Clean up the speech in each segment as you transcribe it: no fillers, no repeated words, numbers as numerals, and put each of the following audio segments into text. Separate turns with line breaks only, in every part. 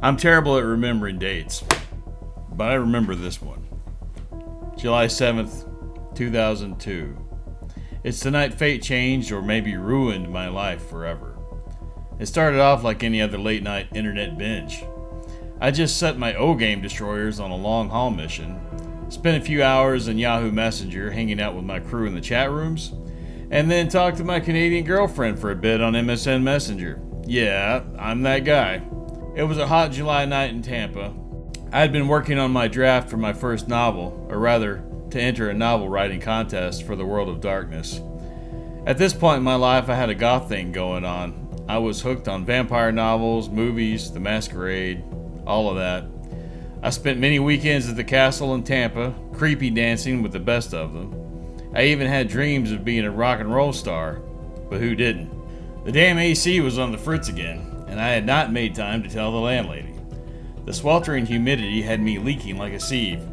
I'm terrible at remembering dates, but I remember this one. July 7th, 2002. It's the night fate changed or maybe ruined my life forever. It started off like any other late night internet binge. I just set my O-game destroyers on a long haul mission, spent a few hours in Yahoo Messenger hanging out with my crew in the chat rooms, and then talked to my Canadian girlfriend for a bit on MSN Messenger. Yeah, I'm that guy. It was a hot July night in Tampa. I had been working on my draft for my first novel, or rather, to enter a novel writing contest for the World of Darkness. At this point in my life, I had a goth thing going on. I was hooked on vampire novels, movies, The Masquerade, all of that. I spent many weekends at the castle in Tampa, creepy dancing with the best of them. I even had dreams of being a rock and roll star, but who didn't? The damn AC was on the fritz again, and I had not made time to tell the landlady. The sweltering humidity had me leaking like a sieve.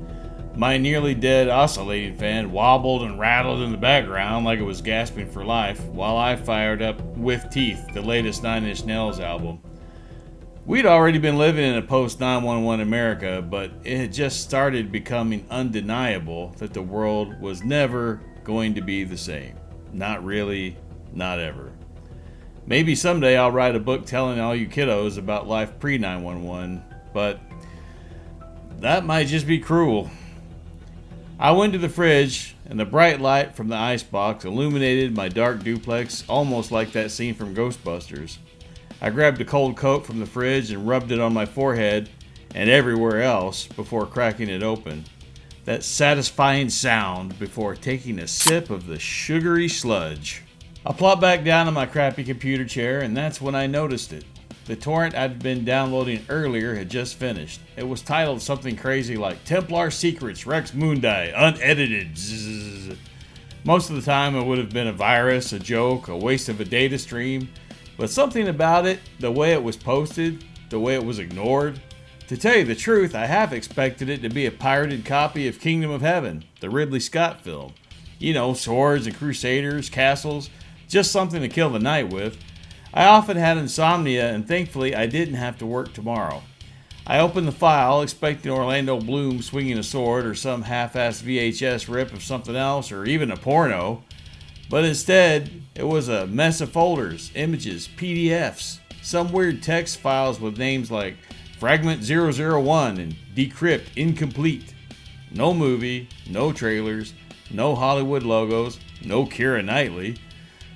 My nearly dead oscillating fan wobbled and rattled in the background like it was gasping for life, while I fired up With Teeth, the latest 9 Inch Nails album. We'd already been living in a post-911 America, but it had just started becoming undeniable that the world was never going to be the same. Not really, not ever. Maybe someday I'll write a book telling all you kiddos about life pre-911, but that might just be cruel. I went to the fridge, and the bright light from the icebox illuminated my dark duplex almost like that scene from Ghostbusters. I grabbed a cold Coke from the fridge and rubbed it on my forehead and everywhere else before cracking it open. That satisfying sound before taking a sip of the sugary sludge. I plopped back down on my crappy computer chair, and that's when I noticed it. The torrent I'd been downloading earlier had just finished. It was titled something crazy like Templar Secrets Rex Mundi Unedited. Zzz. Most of the time it would have been a virus, a joke, a waste of a data stream, but something about it, the way it was posted, the way it was ignored. To tell you the truth, I half expected it to be a pirated copy of Kingdom of Heaven, the Ridley Scott film. You know, swords and crusaders, castles, just something to kill the night with. I often had insomnia, and thankfully I didn't have to work tomorrow. I opened the file expecting Orlando Bloom swinging a sword or some half-assed VHS rip of something else or even a porno, but instead it was a mess of folders, images, PDFs, some weird text files with names like Fragment 001 and Decrypt Incomplete. No movie, no trailers, no Hollywood logos, no Keira Knightley.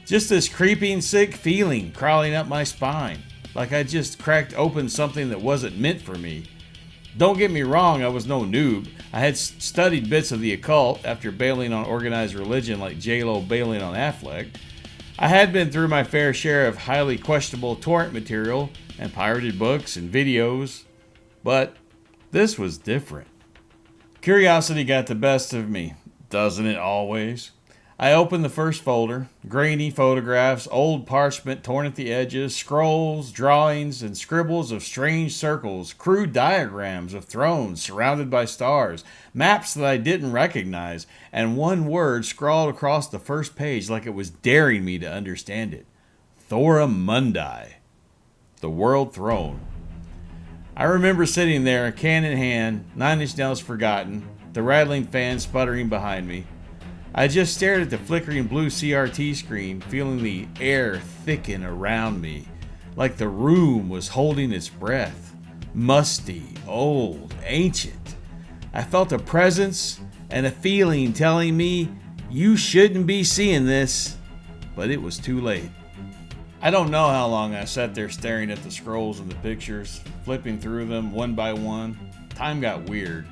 Just this creeping, sick feeling crawling up my spine, like I just cracked open something that wasn't meant for me. Don't get me wrong, I was no noob. I had studied bits of the occult after bailing on organized religion like J-Lo bailing on Affleck. I had been through my fair share of highly questionable torrent material and pirated books and videos, but this was different. Curiosity got the best of me, doesn't it always? I opened the first folder, grainy photographs, old parchment torn at the edges, scrolls, drawings, and scribbles of strange circles, crude diagrams of thrones surrounded by stars, maps that I didn't recognize, and one word scrawled across the first page like it was daring me to understand it. Thora Mundi, the World Throne. I remember sitting there, can in hand, 9 Inch Nails forgotten, the rattling fan sputtering behind me. I just stared at the flickering blue CRT screen, feeling the air thicken around me, like the room was holding its breath. Musty, old, ancient. I felt a presence and a feeling telling me, you shouldn't be seeing this, but it was too late. I don't know how long I sat there staring at the scrolls and the pictures, flipping through them one by one. Time got weird.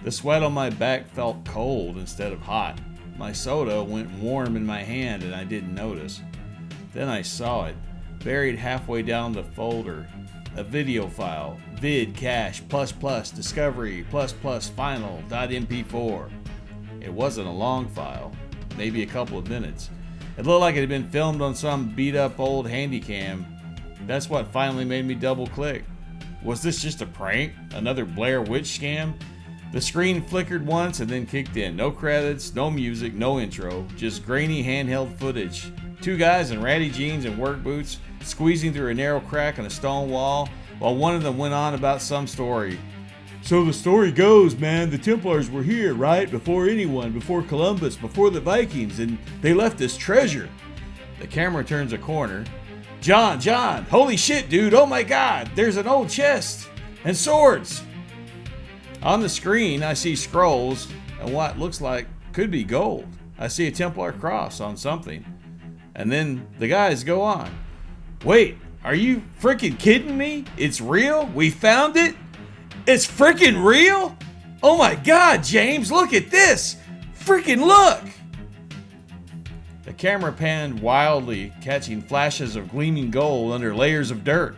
The sweat on my back felt cold instead of hot. My soda went warm in my hand and I didn't notice. Then I saw it, buried halfway down the folder. A video file, vid cache ++ discovery ++ final.mp4. It wasn't a long file, maybe a couple of minutes. It looked like it had been filmed on some beat up old handycam. That's what finally made me double click. Was this just a prank? Another Blair Witch scam? The screen flickered once and then kicked in. No credits, no music, no intro, just grainy handheld footage. Two guys in ratty jeans and work boots squeezing through a narrow crack in a stone wall, while one of them went on about some story. So the story goes, man, the Templars were here, right? Before anyone, before Columbus, before the Vikings, and they left us treasure. The camera turns a corner. John, holy shit, dude, oh my God, there's an old chest and swords. On the screen, I see scrolls and what looks like could be gold. I see a Templar cross on something. And then the guys go on. Wait, are you freaking kidding me? It's real? We found it? It's freaking real? Oh my God, James, look at this! Freaking look! The camera panned wildly, catching flashes of gleaming gold under layers of dirt.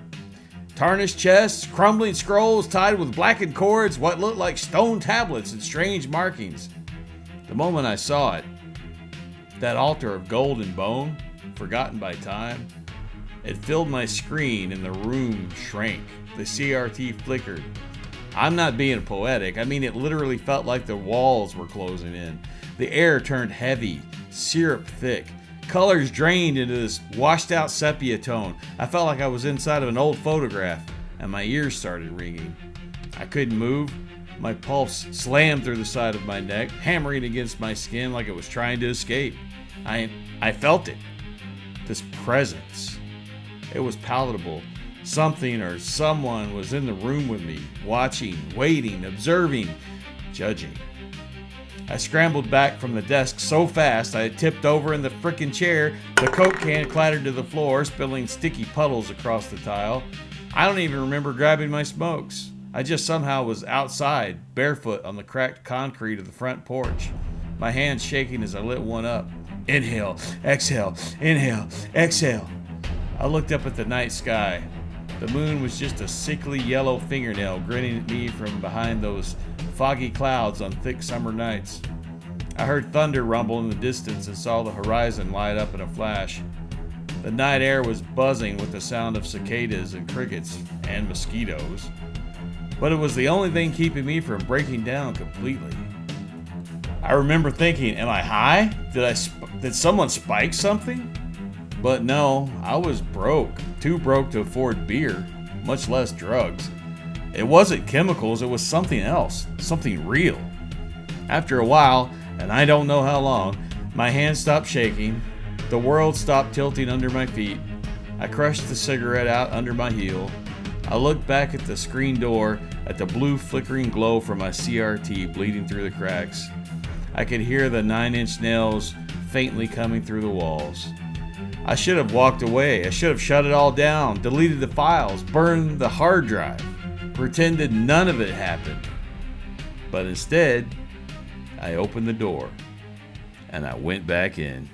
Tarnished chests, crumbling scrolls tied with blackened cords, what looked like stone tablets and strange markings. The moment I saw it, that altar of gold and bone, forgotten by time, it filled my screen and the room shrank. The CRT flickered. I'm not being poetic. I mean, it literally felt like the walls were closing in. The air turned heavy, syrup thick. Colors drained into this washed out sepia tone. I felt like I was inside of an old photograph, and my ears started ringing. I couldn't move. My pulse slammed through the side of my neck, hammering against my skin like it was trying to escape. I felt it. This presence. It was palatable. Something or someone was in the room with me, watching, waiting, observing, judging. I scrambled back from the desk so fast I had tipped over in the frickin' chair. The Coke can clattered to the floor, spilling sticky puddles across the tile. I don't even remember grabbing my smokes. I just somehow was outside, barefoot on the cracked concrete of the front porch, my hands shaking as I lit one up. Inhale, exhale, inhale, exhale. I looked up at the night sky. The moon was just a sickly yellow fingernail grinning at me from behind those foggy clouds on thick summer nights. I heard thunder rumble in the distance and saw the horizon light up in a flash. The night air was buzzing with the sound of cicadas and crickets and mosquitoes. But it was the only thing keeping me from breaking down completely. I remember thinking, am I high? Did someone spike something? But no, I was broke. Too broke to afford beer, much less drugs. It wasn't chemicals, it was something else, something real. After a while, and I don't know how long, my hands stopped shaking, the world stopped tilting under my feet. I crushed the cigarette out under my heel. I looked back at the screen door, at the blue flickering glow from my CRT bleeding through the cracks. I could hear the 9-inch nails faintly coming through the walls. I should have walked away. I should have shut it all down, deleted the files, burned the hard drive, pretended none of it happened. But instead, I opened the door and I went back in.